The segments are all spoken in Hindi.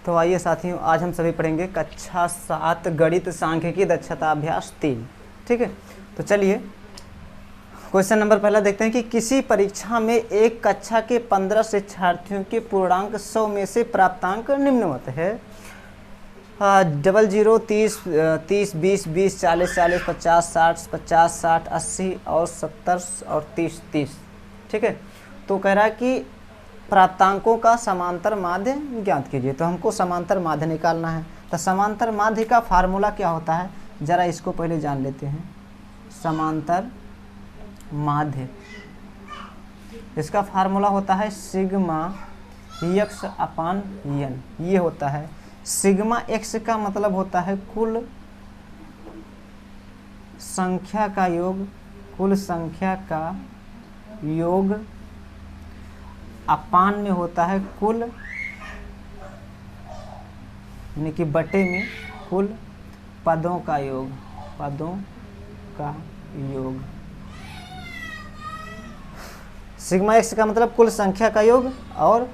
तो आइए साथियों, आज हम सभी पढ़ेंगे कक्षा 7 गणित सांख्यिकी दक्षता अभ्यास 3। ठीक है, तो चलिए क्वेश्चन नंबर पहला देखते हैं कि किसी परीक्षा में एक कक्षा के 15 शिक्षार्थियों के पूर्णांक 100 में से प्राप्तांक निम्नवत है। 00, 30, 30, 20, 20, 40, 40, 50, 60, 50, 60, 80 और 70 और 30, 30। ठीक है, तो कह रहा है कि प्राप्तांकों का समांतर माध्य ज्ञात कीजिए। तो हमको समांतर माध्य निकालना है। तो समांतर माध्य का फार्मूला क्या होता है, जरा इसको पहले जान लेते हैं। समांतर माध्य, इसका फार्मूला होता है सिग्मा x अपान n। ये होता है सिग्मा x का मतलब होता है कुल संख्या का योग, कुल संख्या का योग अपान में होता है कुल, यानी कि बटे में कुल पदों का योग, पदों का योग। सिग्मा एक्स का मतलब कुल संख्या का योग और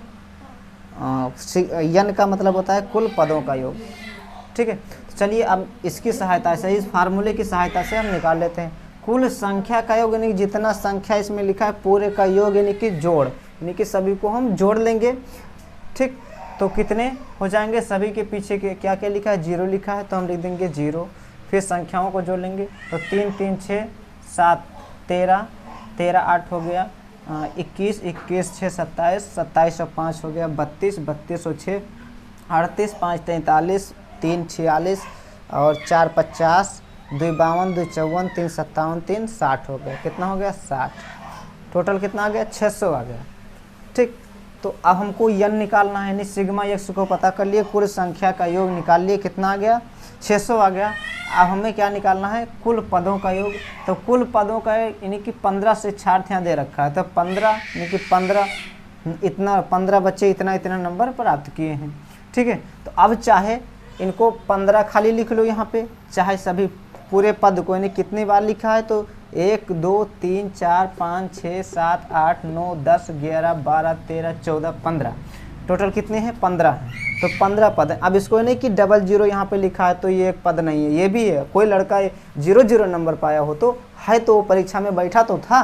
यन का मतलब होता है कुल पदों का योग। ठीक है, तो चलिए अब इसकी सहायता से, इस फार्मूले की सहायता से हम निकाल लेते हैं। कुल संख्या का योग यानी जितना संख्या इसमें लिखा है पूरे का योग, यानी कि जोड़, यानी कि सभी को हम जोड़ लेंगे। ठीक, तो कितने हो जाएंगे, सभी के पीछे के क्या क्या लिखा है, 0 लिखा है तो हम लिख देंगे 0। फिर संख्याओं को जोड़ लेंगे तो 3, 3, 6, 7, 13, 13, 8 हो गया, 21, 21, 6, 27, 27 और 5 हो गया 32, 32 और 6 38, 5, 43, 3, 46 और 4, 50, 2, 52, 2, 54, 3, 57, 3, 60 हो गया। कितना हो गया, 60। टोटल कितना आ गया, 600 आ गया। ठीक, तो अब हमको यन निकालना है, यानी सिग्मा एक्स को पता कर लिए, कुल संख्या का योग निकाल लिए, कितना आ गया, 600 आ गया। अब हमें क्या निकालना है, कुल पदों का योग। तो कुल पदों का यानी कि 15 शिक्षार्थियाँ दे रखा है, तो 15 यानी कि 15 इतना 15 बच्चे इतना इतना नंबर प्राप्त किए हैं। ठीक है, तो अब चाहे इनको 15 खाली लिख लो यहाँ पे, चाहे सभी पूरे पद को, यानी कितनी बार लिखा है, तो 1, 2, 3, 4, 5, 6, 7, 8, 9, 10, 11, 12, 13, 14, 15, टोटल कितने हैं, 15 हैं। तो 15 पद है। अब इसको नहीं कि 00 यहाँ पे लिखा है तो ये एक पद नहीं है, ये भी है। कोई लड़का 00 नंबर पाया हो तो है, तो परीक्षा में बैठा तो था।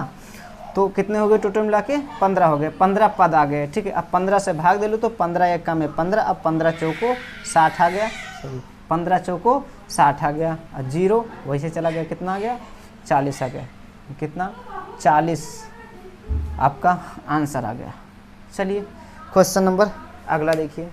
तो कितने हो गए टोटल मिला के, 15 हो गए, 15 पद आ गए। ठीक है, अब 15 से भाग दे लो तो 15 1 में 15, अब 15 चौको 60 आ गया, 15 चौको 60 आ गया, 0 वैसे चला गया, कितना आ गया, 40 आ गया। कितना, 40 आपका आंसर आ गया। चलिए क्वेश्चन नंबर अगला देखिए।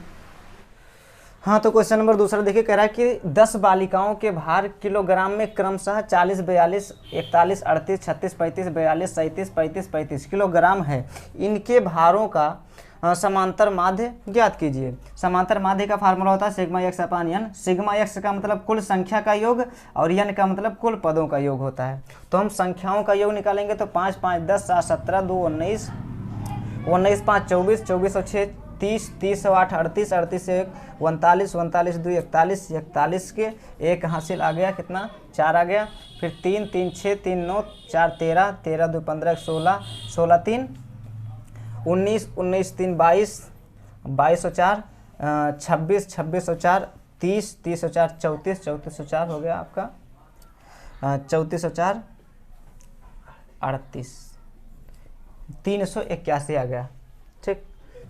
हाँ, तो क्वेश्चन नंबर दूसरा देखिए, कह रहा है कि 10 बालिकाओं के भार किलोग्राम में क्रमशः 40, 42, 41, 38, 36, 35, 42, 37, 35, 35 किलोग्राम है। इनके भारों का समांतर माध्य ज्ञात कीजिए। समांतर माध्य का फार्मूला होता है सिग्मा एक्स अपान यन। सिग्मा एक्स का मतलब कुल संख्या का योग और यन का मतलब कुल पदों का योग होता है। तो हम संख्याओं का योग निकालेंगे तो 5, 5, 10, 7, 17, 2, 19, 19, 5, 24, 24 और 6, 30, 30 और 8, 38, 38 से 1, 39, 39, 2, 41, 41 के 1 हासिल आ गया, कितना, 4 आ गया। फिर 3, 3, 6, 3, 9, 4, 13, 13, 2, 15, 16, 16, 3, 19, 19, 3, 22, 22 और 4, 26, 26 और 4, 30, 30 और 4, 34, 34 और 4 हो गया आपका, 34 और 4, 38, 381 आ गया। ठीक,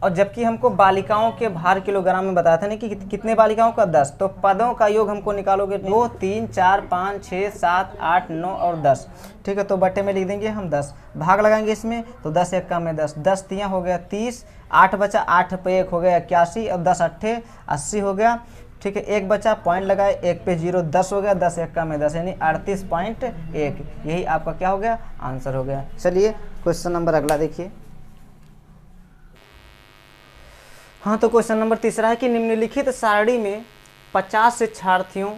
और जबकि हमको बालिकाओं के भार किलोग्राम में बताया था ना कि कितने बालिकाओं का, 10। तो पदों का योग हमको निकालोगे 2, 3, 4, 5, 6, 7, 8, 9 और 10। ठीक है, तो बट्टे में लिख देंगे हम 10, भाग लगाएंगे इसमें तो 10 1 में 10, 10 3 हो गया 30, 8 बचा, 8 पे 1 हो गया 81 और 10 8 80 हो गया। ठीक है, 1 बचा, पॉइंट लगाए, 1 पे 0, 10 हो गया, 10 1 में 10 यानी 38.1। यही आपका क्या हो गया, आंसर हो गया। चलिए क्वेश्चन नंबर अगला देखिए। हाँ, तो क्वेश्चन नंबर तीसरा है कि निम्नलिखित सारणी में 50 शिक्षार्थियों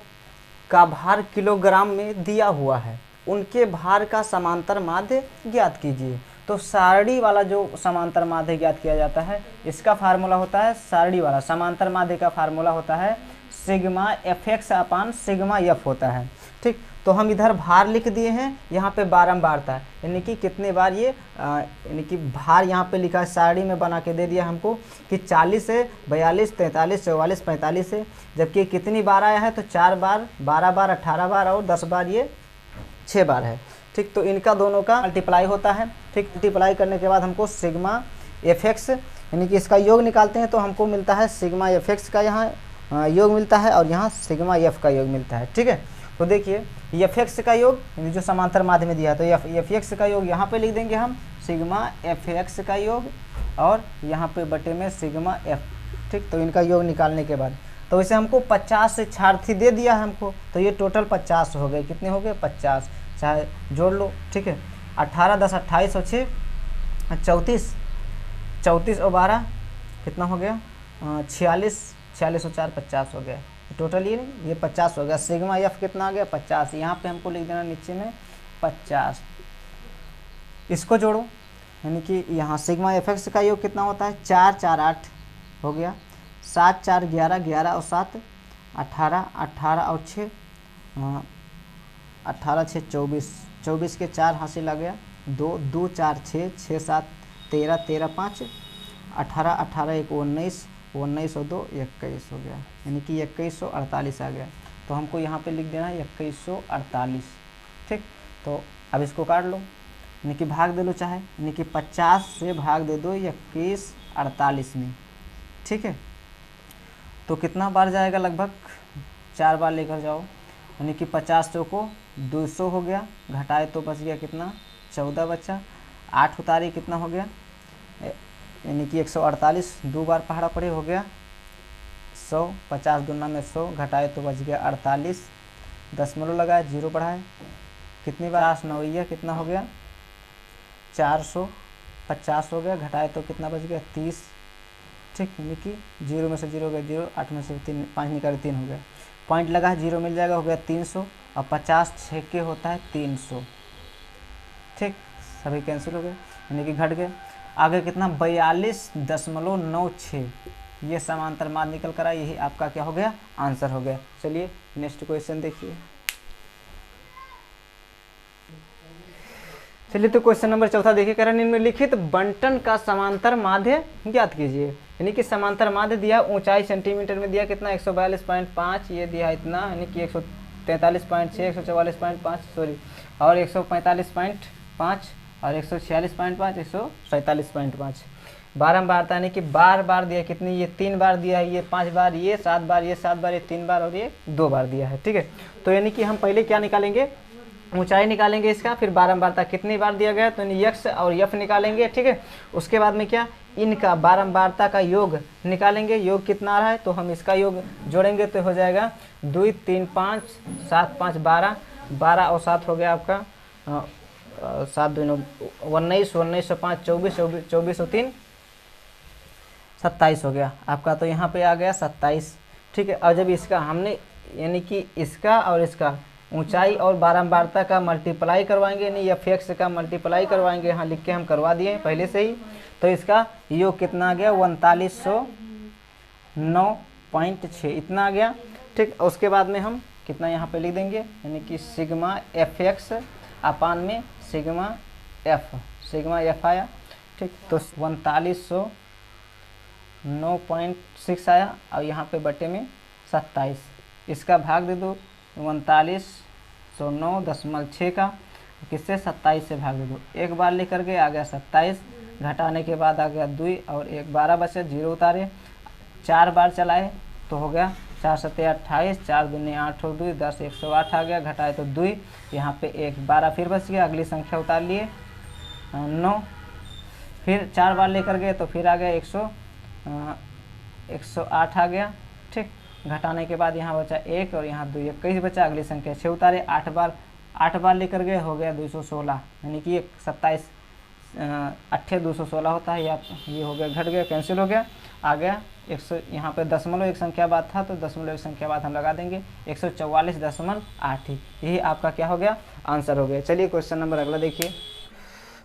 का भार किलोग्राम में दिया हुआ है, उनके भार का समांतर माध्य ज्ञात कीजिए। तो सारणी वाला जो समांतर माध्य ज्ञात किया जाता है, इसका फार्मूला होता है, सारणी वाला समांतर माध्य का फार्मूला होता है सिग्मा एफ एक्स अपान सिग्मा एफ होता है। ठीक, तो हम इधर भार लिख दिए हैं, यहाँ पे बारंबारता है, यानी कि कितने बार ये यानी कि भार यहाँ पे लिखा है, सारणी में बना के दे दिया हमको कि 40 है, 42, 43, 44, 45 है, जबकि कितनी बार आया है तो 4 बार, 12 बार, 18 बार और 10 बार, ये 6 बार है। ठीक, तो इनका दोनों का मल्टीप्लाई होता है। ठीक, मल्टीप्लाई करने के बाद हमको सिग्मा एफ एक्स यानी कि इसका योग निकालते हैं तो हमको मिलता है सिग्मा एफ एक्स का यहाँ योग मिलता है और यहाँ सिग्मा एफ का योग मिलता है। ठीक है, तो देखिए एफ एक्स का योग जो समांतर माध्य में दिया है तो एफ एक्स का योग यहाँ पे लिख देंगे हम सिग्मा एफ एक्स का योग और यहाँ पे बटे में सिग्मा एफ। ठीक, तो इनका योग निकालने के बाद तो इसे हमको 50 से छार्थी दे दिया है हमको, तो ये टोटल 50 हो गए। कितने हो गए? 50, चाहे जोड़ लो। ठीक है, 18 10 28 और 6 34, 34 और 12 कितना हो गया? 46, 46 और 4 50 हो गया। टोटल ये 50 हो गया। सिग्मा एफ कितना आ गया? 50। यहाँ पे हमको लिख देना नीचे में 50। इसको जोड़ो, यानी कि यहाँ सिग्मा एफ एक्स का योग कितना होता है? 4 4 8 हो गया, 7 4 11, 11 और 7 18, 18 और 6 18 6 24, 24 के 4 हासिल आ गया, 2 2 4 6, 6 7 13, 13 5 18, 18 1 19, 19 और 2 21 हो गया, यानी कि 2148 आ गया। तो हमको यहाँ पे लिख देना है 2148। ठीक, तो अब इसको काट लो, यानी कि भाग दे लो चाहे, यानी कि 50 से भाग दे दो 2148 में। ठीक है, तो कितना बार जाएगा? लगभग 4 बार लेकर जाओ, यानी कि 50 को 200 हो गया, घटाए तो बच गया कितना? 14 बचा, 8 उतारे कितना हो गया? यानी कि 148, 2 बार पहाड़ा पड़े हो गया 100, 50 दूना में 100, घटाए तो बच गया 48, दशमलव लगाए, 0 बढ़ाए, कितनी बार? 8 9 कितना हो गया? 450 हो गया, घटाए तो कितना बच गया? 30। ठीक, यानी कि 0 में से 0 हो गया 0, 8 में से 3, 5 निकाले 3 हो गया, पॉइंट लगा 0 मिल जाएगा, हो गया 300 और 50 छक्के होता है 300। ठीक, सभी कैंसिल हो गए, यानी कि घट गए। आगे कितना? 42.96। ये समांतर माध्य निकल कर आया, यही आपका क्या हो गया? आंसर हो गया। चलिए नेक्स्ट क्वेश्चन देखिए। चलिए तो क्वेश्चन नंबर 4 देखिए, कह रहा है निम्नलिखित बंटन का समांतर माध्य ज्ञात कीजिए। यानी कि समांतर माध्य दिया, ऊंचाई सेंटीमीटर में दिया कितना? 142.5, ये दिया इतना, यानी कि 143.6, 144.5 सॉरी, और 145.5 और 146.5, 147.5। बारंबारता यानी कि बार बार दिया कितनी? ये 3 बार दिया है, ये 5 बार, ये 7 बार, ये 7 बार, ये 3 बार और ये 2 बार दिया है। ठीक है, तो यानी कि हम पहले क्या निकालेंगे? ऊंचाई निकालेंगे इसका, फिर बारंबारता कितनी बार दिया गया तो यक्स और यफ निकालेंगे। ठीक है, उसके बाद में क्या? इनका बारंबारता का योग निकालेंगे। योग कितना आ रहा है तो हम इसका योग जोड़ेंगे तो हो जाएगा 2 3 5 7 5 12, 12 और 7 हो गया आपका 7 2 19, 19 और 5 24, 24 और 3 27 हो गया आपका, तो यहाँ पे आ गया 27। ठीक है, और जब इसका हमने यानी कि इसका और इसका ऊंचाई और बारंबारता का मल्टीप्लाई करवाएंगे, यानी एफ एक्स का मल्टीप्लाई करवाएंगे, यहाँ लिख के हम करवा दिए पहले से ही, तो इसका योग कितना आ गया? 3909.6 इतना आ गया। ठीक, उसके बाद में हम कितना यहाँ पे लिख देंगे, यानी कि सिग्मा एफ एक्स अपान में सिग्मा एफ आया। ठीक, तो 3909.6 आया और यहाँ पे बटे में 27, इसका भाग दे दो 3909.6 का, किससे? 27 से भाग दे दो, एक बार लेकर के आ गया 27, घटाने के बाद आ गया 2 और 1 12 बचे, 0 उतारे, 4 बार चलाए तो हो गया 4 7 28, 4 दूनी 8 और 2 10, 108 आ गया, घटाए तो 2, यहाँ पे 1 12 फिर बच गया, अगली संख्या उतार लिए 9, फिर 4 बार लेकर गए तो फिर आ गया 108 आ गया। ठीक, घटाने के बाद यहाँ बचा 1 और यहाँ 2 21 बचा, अगली संख्या 6 उतारे, 8 बार लेकर गए, हो गया 216, यानी कि 27 8 216 होता है, या ये हो गया, घट गया, कैंसिल हो गया, आ गया 100, यहाँ पे दशमलव एक संख्या बाद था तो दशमलव एक संख्या बाद हम लगा देंगे 144.8, यही आपका क्या हो गया? आंसर हो गया। चलिए क्वेश्चन नंबर अगला देखिए।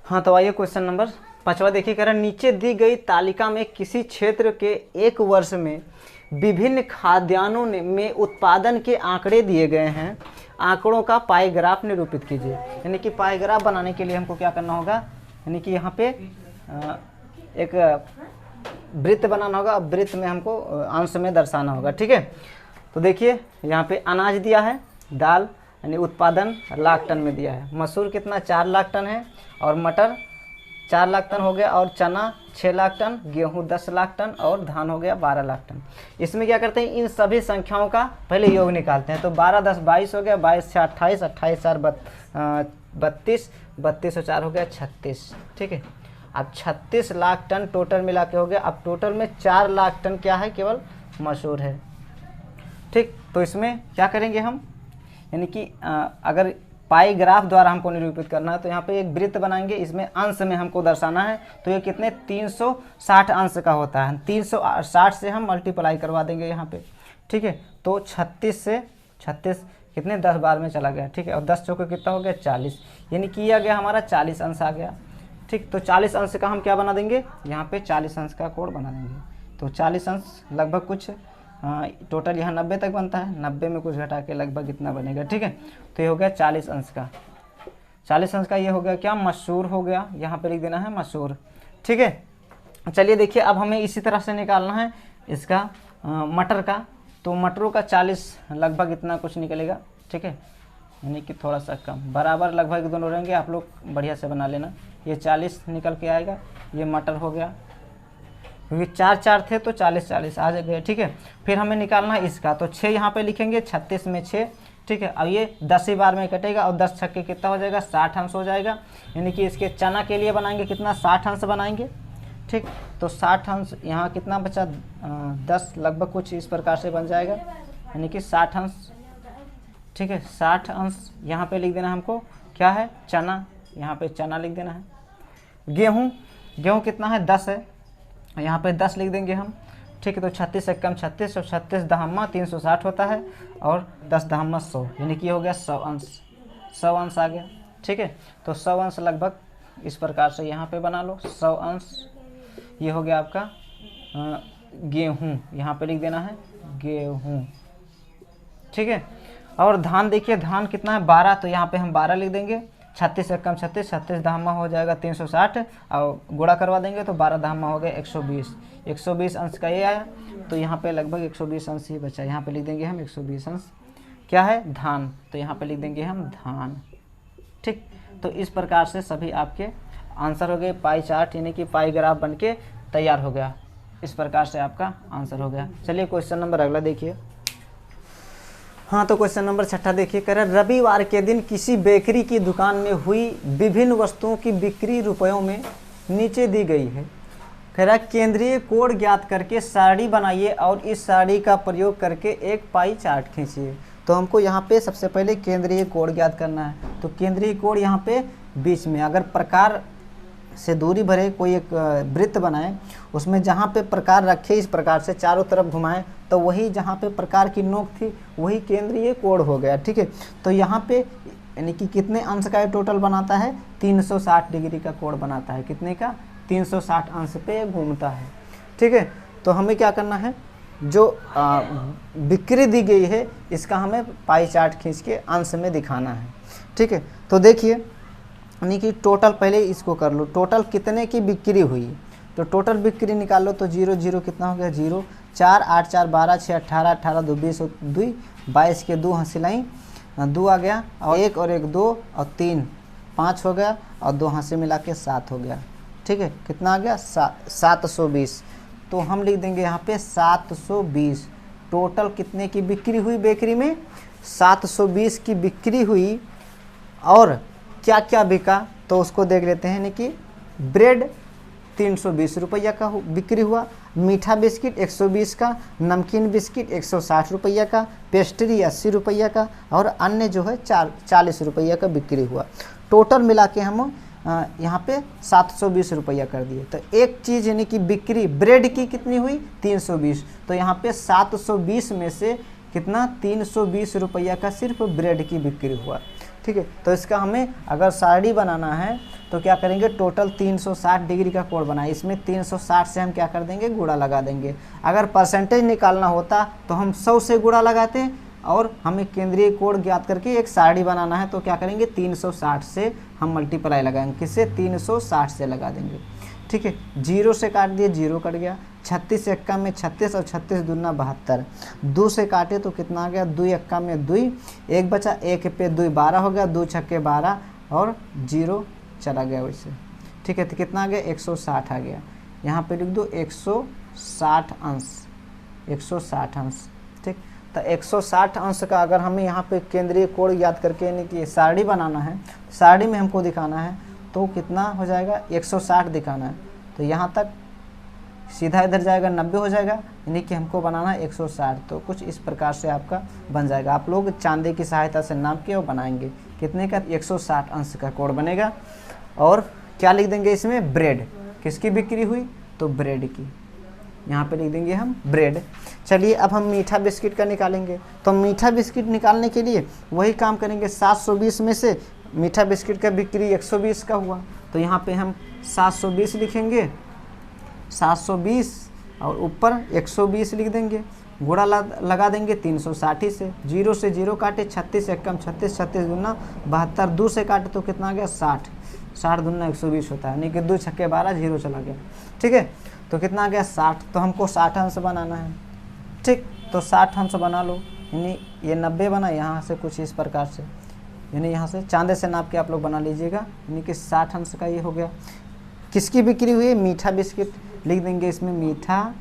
हाँ, तो आइए क्वेश्चन नंबर 5 देखिए, कह रहा नीचे दी गई तालिका में किसी क्षेत्र के एक वर्ष में विभिन्न खाद्यान्नों में उत्पादन के आंकड़े दिए गए हैं। आंकड़ों का पाई ग्राफ निरूपित कीजिए। यानी कि पाई ग्राफ बनाने के लिए हमको क्या करना होगा, यानी कि यहाँ पे एक वृत्त बनाना होगा। अब वृत्त में हमको अंश में दर्शाना होगा। ठीक है, तो देखिए यहाँ पे अनाज दिया है, दाल यानी उत्पादन लाख टन में दिया है। मसूर कितना 4 लाख टन है, और मटर 4 लाख टन हो गया, और चना 6 लाख टन, गेहूं 10 लाख टन, और धान हो गया 12 लाख टन। इसमें क्या करते हैं, इन सभी संख्याओं का पहले योग निकालते हैं। तो 12 10 22 हो गया, 22 से 28, 28 4 32, 32 और 4 हो गया 36। ठीक है, अब 36 लाख टन टोटल मिला के हो गया। अब टोटल में 4 लाख टन क्या है, केवल मसूर है। ठीक, तो इसमें क्या करेंगे हम, यानी कि अगर पाई ग्राफ द्वारा हमको निरूपित करना है तो यहाँ पे एक वृत्त बनाएंगे, इसमें अंश में हमको दर्शाना है। तो ये कितने 360 अंश का होता है, 360 से हम मल्टीप्लाई करवा देंगे यहाँ पे। ठीक है, तो 36 से 36 कितने 10 बार में चला गया। ठीक है, और 10 चौके कितना हो गया 40, यानी कि आ गया हमारा 40 अंश आ गया। ठीक, तो 40 अंश का हम क्या बना देंगे, यहाँ पे 40 अंश का कोड बना देंगे। तो 40 अंश लगभग कुछ टोटल यहाँ 90 तक बनता है, 90 में कुछ घटा के लगभग इतना बनेगा। ठीक है, तो ये हो गया 40 अंश का। 40 अंश का ये हो गया क्या, मसूर हो गया। यहाँ पे लिख देना है मसूर। ठीक है, चलिए देखिए अब हमें इसी तरह से निकालना है इसका मटर का। तो मटरों का 40 लगभग इतना कुछ निकलेगा। ठीक है, यानी कि थोड़ा सा कम, बराबर लगभग दोनों रहेंगे, आप लोग बढ़िया से बना लेना। ये 40 निकल के आएगा, ये मटर हो गया, क्योंकि 4 4 थे तो 40 40 आ गए। ठीक है, फिर हमें निकालना है इसका। तो 6 यहाँ पे लिखेंगे, 36 में 6। ठीक है, अब ये 10 ही बार में कटेगा, और 10 छक्के कितना हो जाएगा 60 अंश हो जाएगा। यानी कि इसके चना के लिए बनाएंगे कितना 60 अंश बनाएंगे। ठीक, तो 60 अंश यहाँ कितना बचा 10 लगभग कुछ इस प्रकार से बन जाएगा, यानी कि 60 अंश। ठीक है, 60 अंश यहाँ पे लिख देना हमको क्या है, चना, यहाँ पे चना लिख देना है। गेहूँ, गेहूँ कितना है 10 है, यहाँ पे 10 लिख देंगे हम। ठीक है, तो 36 से कम 36, और 36 दहम्मा 360 होता है, और 10 दहम्मा 100, यानी कि हो गया 100 अंश। 100 अंश आ गया। ठीक है, तो 100 अंश लगभग इस प्रकार से यहाँ पे बना लो 100 अंश। ये हो गया आपका गेहूँ, यहाँ पे लिख देना है गेहूँ। ठीक है, और धान देखिए, धान कितना है 12, तो यहाँ पे हम 12 लिख देंगे। 36 से कम 36, 36 दहम्मा हो जाएगा 360, और गुणा करवा देंगे तो 12 दहम्मा हो गया 120। 120 अंश का ये आया, तो यहाँ पे लगभग 120 अंश ही बचा। यहाँ पे लिख देंगे हम 120 अंश क्या है, धान, तो यहाँ पे लिख देंगे हम धान। ठीक, तो इस प्रकार से सभी आपके आंसर हो गए। पाई चार्ट यानी कि पाई ग्राफ बन के तैयार हो गया। इस प्रकार से आपका आंसर हो गया। चलिए क्वेश्चन नंबर अगला देखिए। हाँ, तो क्वेश्चन नंबर 6 देखिए, कह रहा रविवार के दिन किसी बेकरी की दुकान में हुई विभिन्न वस्तुओं की बिक्री रुपयों में नीचे दी गई है। कह रहा केंद्रीय कोड ज्ञात करके सारणी बनाइए और इस सारणी का प्रयोग करके एक पाई चार्ट खींचिए। तो हमको यहाँ पे सबसे पहले केंद्रीय कोड ज्ञात करना है। तो केंद्रीय कोड यहाँ पे बीच में, अगर प्रकार से दूरी भरे कोई एक वृत्त बनाए, उसमें जहाँ पे प्रकार रखे इस प्रकार से चारों तरफ घुमाएं, तो वही जहाँ पे प्रकार की नोक थी वही केंद्रीय कोण हो गया। ठीक है, तो यहाँ पे यानी कि कितने अंश का टोटल बनाता है, 360 डिग्री का कोण बनाता है। कितने का, 360 अंश पे घूमता है। ठीक है, तो हमें क्या करना है, जो बिक्री दी गई है इसका हमें पाई चार्ट खींच के अंश में दिखाना है। ठीक है, तो देखिए यानी कि टोटल पहले इसको कर लो, टोटल कितने की बिक्री हुई। तो टोटल बिक्री निकाल लो, तो 0 0 कितना हो गया 0, 4 8 4 12 6 18 18 2 20 2 22 के 2 हंसिलाई 2 आ गया, और 1 और 1 2 और 3 5 हो गया, और 2 हंसी मिला के 7 हो गया। ठीक है, कितना आ गया 720। तो हम लिख देंगे यहाँ पे 720। टोटल कितने की बिक्री हुई बेकरी में, 720 की बिक्री हुई। और क्या क्या बिका तो उसको देख लेते हैं। यानी कि ब्रेड 320 रुपया का बिक्री हुआ, मीठा बिस्किट 120 का, नमकीन बिस्किट 160 रुपया का, पेस्ट्री 80 रुपया का, और अन्य जो है 40 रुपया का बिक्री हुआ। टोटल मिला के हम यहाँ पे 720 रुपया कर दिए। तो एक चीज़ यानी कि बिक्री ब्रेड की कितनी हुई 320, तो यहाँ पे 720 में से कितना 320 रुपया का सिर्फ ब्रेड की बिक्री हुआ। ठीक है, तो इसका हमें अगर सारणी बनाना है तो क्या करेंगे, टोटल 360 डिग्री का कोण बनाए, इसमें 360 से हम क्या कर देंगे, गुणा लगा देंगे। अगर परसेंटेज निकालना होता तो हम 100 से गुणा लगाते और हमें केंद्रीय कोण ज्ञात करके एक सारणी बनाना है। तो क्या करेंगे, 360 से हम मल्टीप्लाई लगाएंगे, किससे, 360 से लगा देंगे। ठीक है, 0 से काट दिए, 0 कट गया। 36 एक्का में 36 और 36 दूना 72। 2 से काटे तो कितना आ गया, 2 एक्का में 2, 1 बचा, 1 पे 2 12 हो गया, 2 छक्के 12 और 0 चला गया वैसे। ठीक है, तो कितना आ गया, 160 आ गया। यहाँ पे लिख दो 160 अंश, 160 अंश। ठीक, तो 160 अंश का अगर हमें यहाँ पे केंद्रीय कोण याद करके यानी कि सारणी बनाना है, सारणी में हमको दिखाना है तो कितना हो जाएगा, 160 दिखाना है। तो यहाँ तक सीधा इधर जाएगा 90 हो जाएगा, यानी कि हमको बनाना है 160। तो कुछ इस प्रकार से आपका बन जाएगा। आप लोग चांदे की सहायता से नाप के और बनाएंगे, कितने का, 160 अंश का कोण बनेगा। और क्या लिख देंगे इसमें, ब्रेड, किसकी बिक्री हुई, तो ब्रेड की, यहाँ पे लिख देंगे हम ब्रेड। चलिए अब हम मीठा बिस्किट का निकालेंगे। तो मीठा बिस्किट निकालने के लिए वही काम करेंगे, 720 में से मीठा बिस्किट का बिक्री 120 का हुआ, तो यहाँ पे हम 720 लिखेंगे, 720 और ऊपर 120 लिख देंगे, गुणा लगा देंगे 360 से। 0 से 0 काटे, 36 एकम 36, 36 दूना 72, 2 से काटे तो कितना आ गया, 60, 60 दूना 120 होता है, यानी कि 2 छक्के 12, 0 चला गया। ठीक है, तो कितना आ गया, 60। तो हमको 60 अंश बनाना है। ठीक, तो 60 अंश बना लो, यानी ये 90 बना, यहाँ से कुछ इस प्रकार से, यानी यहाँ से चांदे से नाप के आप लोग बना लीजिएगा, यानी कि 60 अंश का ये हो गया। किसकी बिक्री हुई है, मीठा बिस्किट, लिख देंगे इसमें मीठा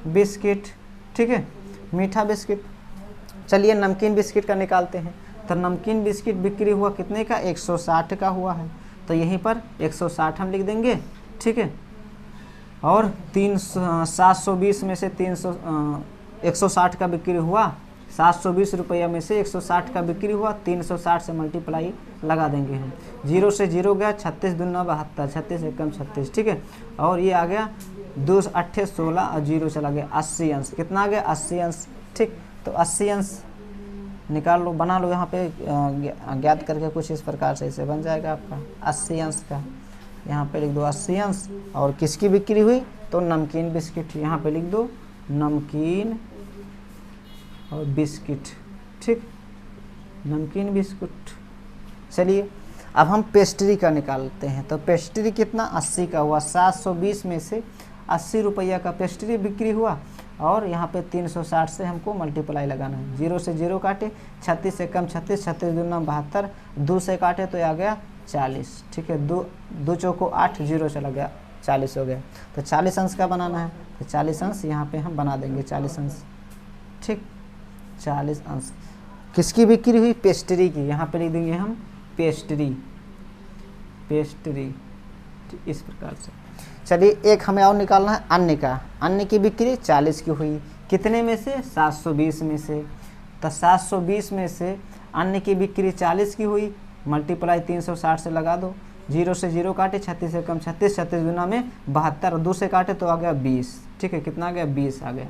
बिस्किट। ठीक है, मीठा बिस्किट। चलिए नमकीन बिस्किट का निकालते हैं। तो नमकीन बिस्किट बिक्री हुआ कितने का, 160 का हुआ है, तो यहीं पर 160 हम लिख देंगे। ठीक है, और 720 में से 160 का बिक्री हुआ, 720 रुपया में से 160 का बिक्री हुआ, 360 से मल्टीप्लाई लगा देंगे हम। 0 से 0 गया, 36 दूना 72, 36 एकम 36। ठीक है, और ये आ गया 2 8 16 और 0 चला गया, 80 अंश। कितना आ गया, 80 अंश। ठीक, तो 80 अंश निकाल लो, बना लो, यहाँ पे ज्ञात करके कुछ इस प्रकार से इसे बन जाएगा आपका 80 अंश का। यहाँ पे लिख दो 80 अंश। और किसकी बिक्री हुई, तो नमकीन बिस्किट, यहाँ पे लिख दो नमकीन और बिस्किट। ठीक, नमकीन बिस्कुट। चलिए अब हम पेस्ट्री का निकालते हैं। तो पेस्ट्री कितना, 80 का हुआ, 720 में से 80 रुपया का पेस्ट्री बिक्री हुआ, और यहाँ पे 360 से हमको मल्टीप्लाई लगाना है। 0 से 0 काटे, 36 से कम 36, 36 दूना 72, 2 से काटे तो आ गया 40। ठीक है, 2 चौको 8, 0 चला गया, 40 हो गया। तो 40 अंश का बनाना है, तो 40 अंश यहाँ पे हम बना देंगे, 40 अंश। ठीक, 40 अंश। किसकी बिक्री हुई, पेस्ट्री की, यहाँ पे लिख देंगे हम पेस्ट्री, पेस्ट्री। इस प्रकार से। चलिए एक हमें और निकालना है अन्न का। अन्न की बिक्री 40 की हुई, कितने में से, 720 में से। तो 720 में से अन्न की बिक्री 40 की हुई, मल्टीप्लाई 360 से लगा दो। 0 से 0 काटे, 36 से कम 36, 36 दूना में 72, 2 से काटे तो आ गया 20। ठीक है, कितना आ गया, 20 आ गया,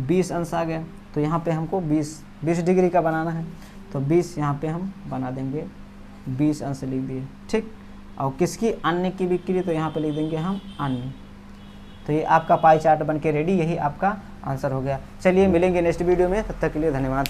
20 अंश आ गया। तो यहाँ पे हमको 20 डिग्री का बनाना है, तो 20 यहाँ पे हम बना देंगे, 20 अंश लिख दिए। ठीक, और किसकी, अन्न की बिक्री, तो यहाँ पे लिख देंगे हम अन्न। तो ये आपका पाई चार्ट बन के रेडी, यही आपका आंसर हो गया। चलिए मिलेंगे नेक्स्ट वीडियो में, तब तक के लिए धन्यवाद।